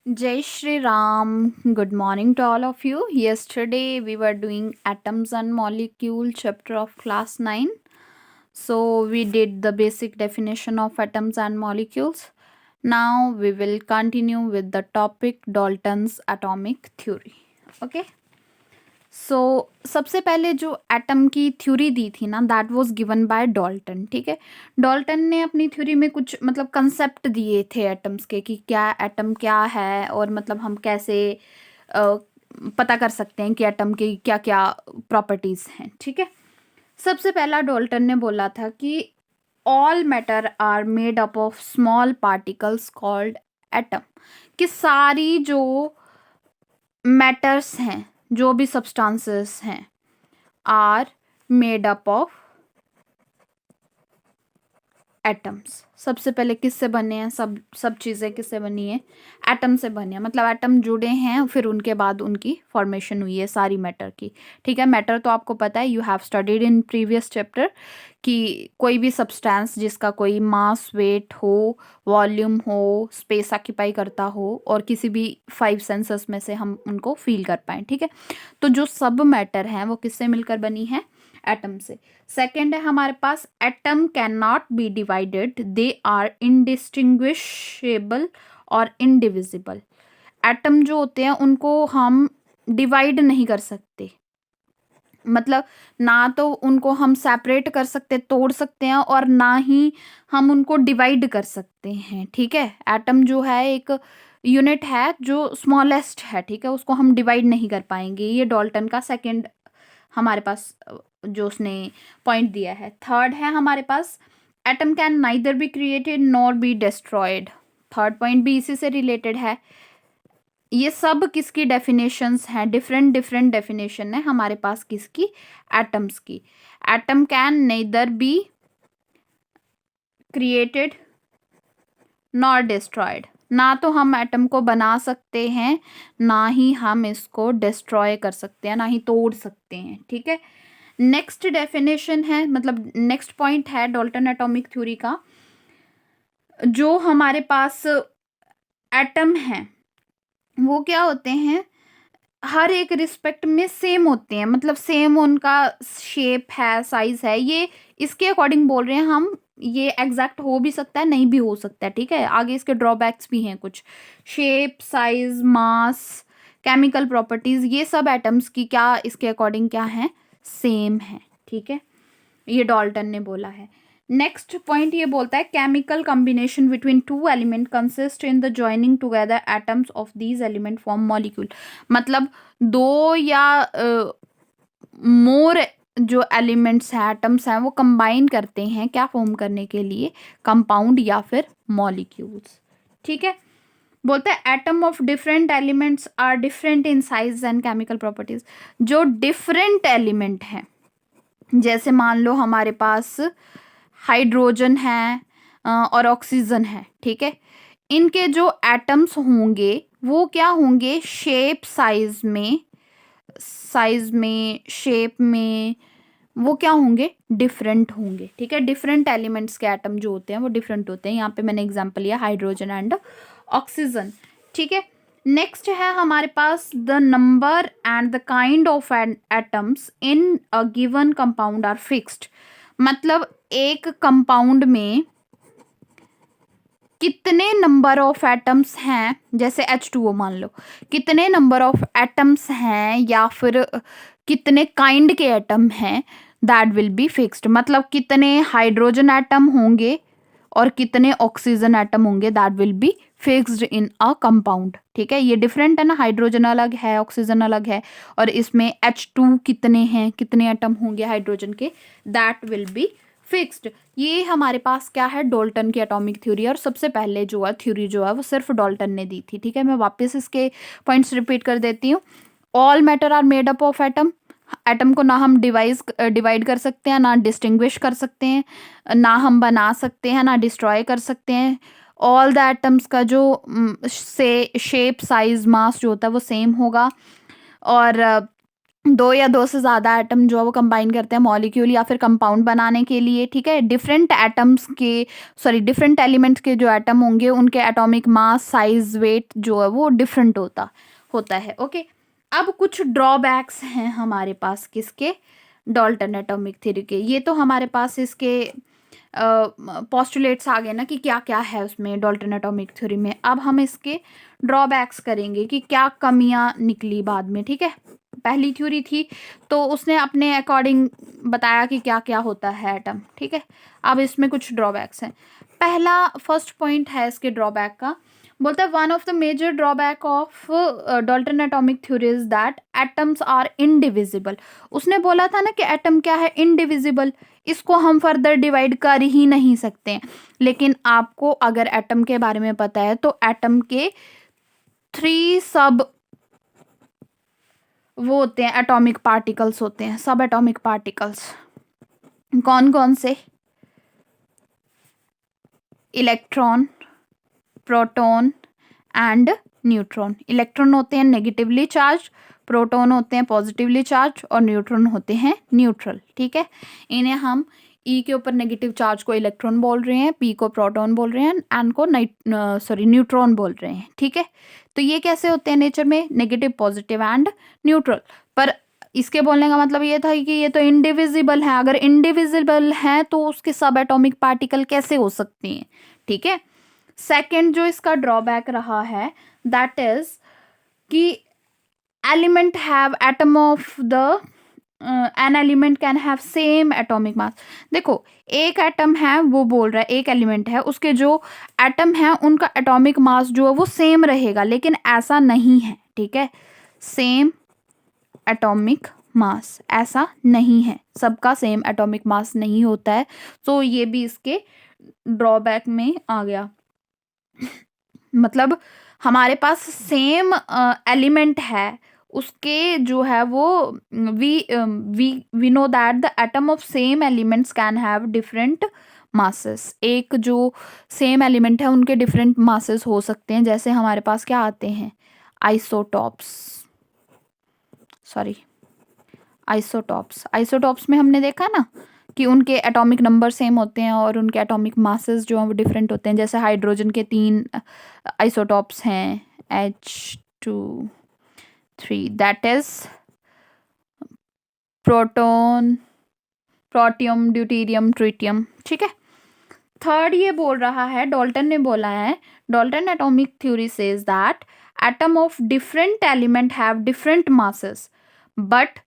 Jai Shri Ram. Good morning to all of you. Yesterday we were doing atoms and molecule chapter of class 9. So we did the basic definition of atoms and molecules. Now we will continue with the topic Dalton's atomic theory. Okay. सो सबसे पहले जो atom की theory दी थी ना that was given by Dalton. ठीक है, Dalton ने अपनी थ्योरी में कुछ मतलब कंसेप्ट दिए थे एटम्स के कि क्या एटम क्या है और मतलब हम कैसे पता कर सकते हैं कि एटम की क्या क्या प्रॉपर्टीज हैं. ठीक है, सबसे पहला डॉल्टन ने बोला था कि all matter are made up of small particles called atom. कि सारी जो मैटर्स हैं, जो भी सब्सटेंसेस हैं, are made up of atoms. सबसे पहले किससे बने हैं? सब चीज़ें किससे बनी है? एटम से बने हैं. मतलब एटम जुड़े हैं, फिर उनके बाद उनकी फॉर्मेशन हुई है सारी मैटर की. ठीक है, मैटर तो आपको पता है, you have studied in previous chapter कि कोई भी सब्सटेंस जिसका कोई मास, वेट हो, वॉल्यूम हो, स्पेस ऑक्यूपाई करता हो और किसी भी 5 सेंसस में से हम उनको फील कर पाएँ. ठीक है, तो जो सब मैटर हैं वो किससे मिलकर बनी है? एटम से. सेकेंड है हमारे पास atom can not be divided, they are indistinguishable और इनडिविजिबल. एटम जो होते हैं उनको हम डिवाइड नहीं कर सकते. मतलब ना तो उनको हम सेपरेट कर सकते, तोड़ सकते हैं, और ना ही हम उनको डिवाइड कर सकते हैं. ठीक है, एटम जो है एक यूनिट है जो स्मॉलेस्ट है. ठीक है, उसको हम डिवाइड नहीं कर पाएंगे. ये डॉल्टन का सेकेंड हमारे पास जो उसने पॉइंट दिया है. थर्ड है हमारे पास atom can neither be created nor be destroyed. Third point भी इसी से रिलेटेड है. ये सब किसकी डेफिनेशंस हैं? डिफरेंट डिफरेंट डेफिनेशन है हमारे पास किसकी? एटम्स की. Atom can nether B created nor destroyed. ना तो हम एटम को बना सकते हैं, ना ही हम इसको डिस्ट्रॉय कर सकते हैं, ना ही तोड़ सकते हैं. ठीक है, नेक्स्ट डेफिनेशन है, मतलब नेक्स्ट पॉइंट है डाल्टन एटॉमिक थ्योरी का. जो हमारे पास एटम है वो क्या होते हैं? हर एक रिस्पेक्ट में सेम होते हैं. मतलब सेम उनका शेप है, साइज है. ये इसके अकॉर्डिंग बोल रहे हैं हम. ये एग्जैक्ट हो भी सकता है, नहीं भी हो सकता है. ठीक है, आगे इसके ड्रॉबैक्स भी हैं कुछ. शेप, साइज, मास, केमिकल प्रॉपर्टीज, ये सब एटम्स की क्या इसके अकॉर्डिंग क्या है? सेम है. ठीक है, ये डॉल्टन ने बोला है. नेक्स्ट पॉइंट ये बोलता है chemical combination between two element consist in the joining together atoms of these element form molecule. मतलब दो या मोर जो एलिमेंट्स हैं, एटम्स हैं, वो कंबाइन करते हैं क्या फॉर्म करने के लिए? कंपाउंड या फिर मॉलिक्यूल्स. ठीक है, बोलते हैं atom of different elements are different in size and chemical properties. जो डिफरेंट एलिमेंट हैं, जैसे मान लो हमारे पास हाइड्रोजन है और ऑक्सीजन है. ठीक है, इनके जो एटम्स होंगे वो क्या होंगे? शेप, साइज में शेप में वो क्या होंगे? डिफरेंट होंगे. ठीक है, डिफरेंट एलिमेंट्स के एटम जो होते हैं वो डिफरेंट होते हैं. यहाँ पे मैंने एग्जांपल लिया हाइड्रोजन एंड ऑक्सीजन. ठीक है, नेक्स्ट है हमारे पास the number and the kind of atoms in a given compound are fixed. मतलब एक कंपाउंड में कितने नंबर ऑफ एटम्स हैं, जैसे H2O मान लो, कितने नंबर ऑफ एटम्स हैं या फिर कितने काइंड के एटम हैं, दैट विल बी फिक्स्ड. मतलब कितने हाइड्रोजन एटम होंगे और कितने ऑक्सीजन एटम होंगे, that will be fixed in a compound. ठीक है, ये डिफरेंट है ना, हाइड्रोजन अलग है, ऑक्सीजन अलग है, और इसमें H2 कितने हैं, कितने एटम होंगे हाइड्रोजन के, दैट विल बी फिक्स्ड. ये हमारे पास क्या है? डॉल्टन की एटॉमिक थ्योरी. और सबसे पहले जो है थ्योरी जो है वो सिर्फ डॉल्टन ने दी थी. ठीक है, मैं वापस इसके पॉइंट्स रिपीट कर देती हूँ. All matter are made up of atom. Atom को ना हम डिवाइड कर सकते हैं, ना डिस्टिंग्विश कर सकते हैं, ना हम बना सकते हैं, ना डिस्ट्रॉय कर सकते हैं. ऑल द एटम्स का जो से शेप, साइज, मास जो होता है वो सेम होगा. और दो या दो से ज़्यादा एटम जो है वो कंबाइन करते हैं मॉलिक्यूल या फिर कंपाउंड बनाने के लिए, ठीक है। डिफरेंट एटम्स के, सॉरी डिफरेंट एलिमेंट्स के जो एटम होंगे उनके एटॉमिक मास, साइज, वेट जो है वो डिफरेंट होता है, ओके। अब कुछ ड्रॉबैक्स हैं हमारे पास किसके, डाल्टन एटॉमिक थ्योरी के। ये तो हमारे पास इसके पोस्टुलेट्स आ गए ना कि क्या क्या है उसमें डाल्टन एटॉमिक थ्योरी में। अब हम इसके ड्रॉबैक्स करेंगे कि क्या कमियां निकली बाद में, ठीक है। पहली थ्योरी थी तो उसने अपने अकॉर्डिंग बताया कि क्या क्या होता है एटम, ठीक है। अब इसमें कुछ ड्रॉबैक्स हैं। पहला फर्स्ट पॉइंट है इसके ड्रॉबैक का, बोलता है one of the major drawback of Dalton atomic theory is that atoms are indivisible. उसने बोला था ना कि एटम क्या है, इनडिविजिबल, इसको हम फर्दर डिवाइड कर ही नहीं सकते। लेकिन आपको अगर एटम के बारे में पता है तो एटम के 3 सब वो होते हैं, एटॉमिक पार्टिकल्स होते हैं, सब एटॉमिक पार्टिकल्स। कौन कौन से, electron, proton and neutron. Electron होते हैं नेगेटिवली चार्ज, प्रोटॉन होते हैं पॉजिटिवली चार्ज और न्यूट्रॉन होते हैं न्यूट्रल, ठीक है। इन्हें हम ई के ऊपर नेगेटिव चार्ज को इलेक्ट्रॉन बोल रहे हैं, पी को प्रोटॉन बोल रहे हैं, एन को न्यूट्रॉन बोल रहे हैं, ठीक है। तो ये कैसे होते हैं नेचर में, नेगेटिव, पॉजिटिव एंड न्यूट्रल। पर इसके बोलने का मतलब ये था कि ये तो इनडिविजिबल है। अगर इनडिविजिबल है तो उसके सब एटॉमिक पार्टिकल कैसे हो सकते हैं, ठीक है। सेकेंड जो इसका ड्रॉबैक रहा है दैट इज कि element have atom of the an element can have same atomic mass. देखो एक एटम है, वो बोल रहा है एक एलिमेंट है, उसके जो एटम है उनका एटॉमिक मास जो है वो सेम रहेगा, लेकिन ऐसा नहीं है, ठीक है। सेम एटॉमिक मास ऐसा नहीं है, सबका सेम एटॉमिक मास नहीं होता है। तो ये भी इसके ड्रॉबैक में आ गया। मतलब हमारे पास सेम एलिमेंट है, उसके जो है वो we know that the atom of same elements can have different masses. एक जो सेम एलिमेंट है उनके डिफरेंट मासेस हो सकते हैं। जैसे हमारे पास क्या आते हैं, आइसोटॉप्स, सॉरी आइसोटॉप्स। आइसोटॉप्स में हमने देखा ना कि उनके एटॉमिक नंबर सेम होते हैं और उनके एटॉमिक मासेस जो हैं वो डिफरेंट होते हैं। जैसे हाइड्रोजन के 3 आइसोटॉप्स हैं, H2 3, that is proton, protium, deuterium, tritium, ठीक है। थर्ड ये बोल रहा है, डाल्टन ने बोला है, Dalton atomic theory says that atom of different element have different masses, but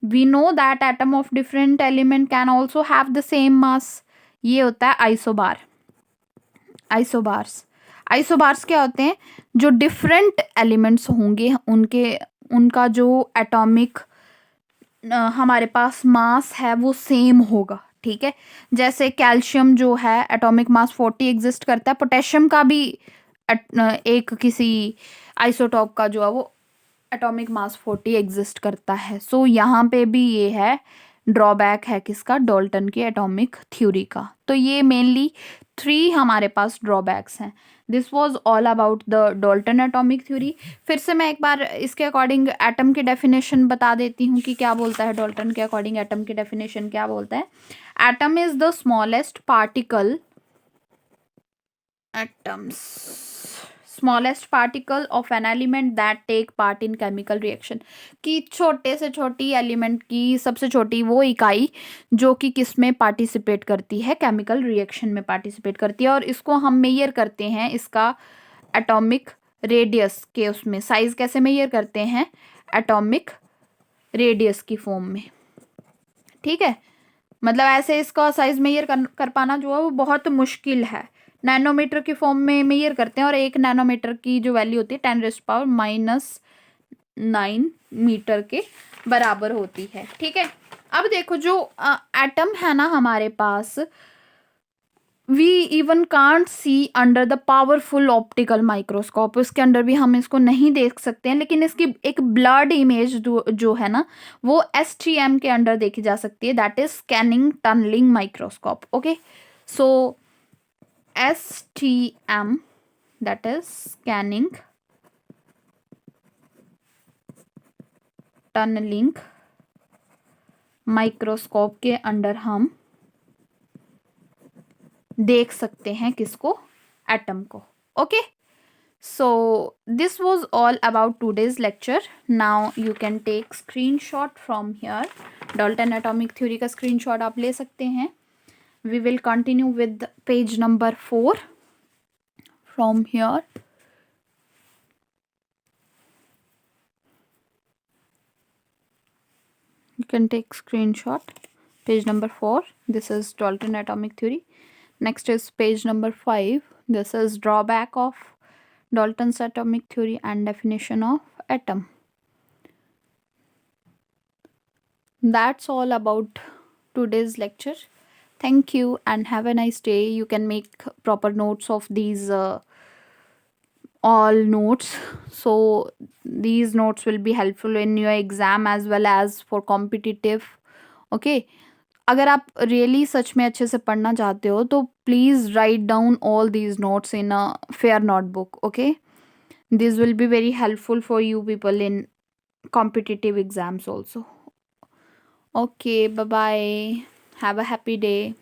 we know that atom of different element can also have the same mass। ये होता है आइसोबार, आइसोबार्स क्या होते हैं, जो डिफरेंट एलिमेंट्स होंगे उनका जो एटॉमिक हमारे पास मास है वो सेम होगा, ठीक है। जैसे कैल्शियम जो है एटॉमिक मास 40 एग्जिस्ट करता है, पोटेशियम का भी एक किसी आइसोटॉप का जो है वो एटॉमिक मास 40 एग्जिस्ट करता है। सो यहाँ पे भी ये है ड्रॉबैक है किसका, डाल्टन की एटॉमिक थ्योरी का। तो ये मेनली 3 हमारे पास ड्रॉबैक्स हैं। This was all about the Dalton atomic theory. फिर से मैं एक बार इसके अकॉर्डिंग एटम की डेफिनेशन बता देती हूँ कि क्या बोलता है डाल्टन के अकॉर्डिंग एटम की डेफिनेशन क्या बोलता है। Atom is the smallest particle, atoms smallest particle of an element that take part in chemical reaction. कि छोटे से छोटी एलिमेंट की सबसे छोटी वो इकाई जो कि किस में पार्टिसिपेट करती है, केमिकल रिएक्शन में पार्टिसिपेट करती है। और इसको हम मेजर करते हैं इसका एटॉमिक रेडियस के उसमें। साइज कैसे मेजर करते हैं, एटॉमिक रेडियस की फॉर्म में, ठीक है। मतलब ऐसे इसका साइज मेजर कर पाना जो है वो बहुत मुश्किल है। नैनोमीटर की फॉर्म में मेजर करते हैं और 1 नैनोमीटर की जो वैल्यू होती है 10⁻⁹ मीटर के बराबर होती है, ठीक है। अब देखो जो एटम है ना हमारे पास, we even can't see under the powerful optical microscope. इसके अंदर भी हम इसको नहीं देख सकते हैं, लेकिन इसकी एक ब्लड इमेज जो है ना वो STM के अंडर देखी जा सकती है, that is scanning tunneling microscope, okay. So STM, that is scanning tunneling microscope के अंडर हम देख सकते हैं किसको, एटम को। Okay, so this was all about today's lecture. Now you can take screenshot from here. Dalton atomic theory का screenshot आप ले सकते हैं. We will continue with page number 4 from here. You can take screenshot. Page number 4. This is Dalton atomic theory. Next is page number 5. This is drawback of Dalton's atomic theory and definition of atom. That's all about today's lecture. Thank you and have a nice day. You can make proper notes of these all notes, so these notes will be helpful in your exam as well as for competitive. Okay, अगर आप really सच में अच्छे से पढ़ना चाहते हो तो please write down all these notes in a fair notebook. Okay, this will be very helpful for you people in competitive exams also. Okay, bye bye. Have a happy day.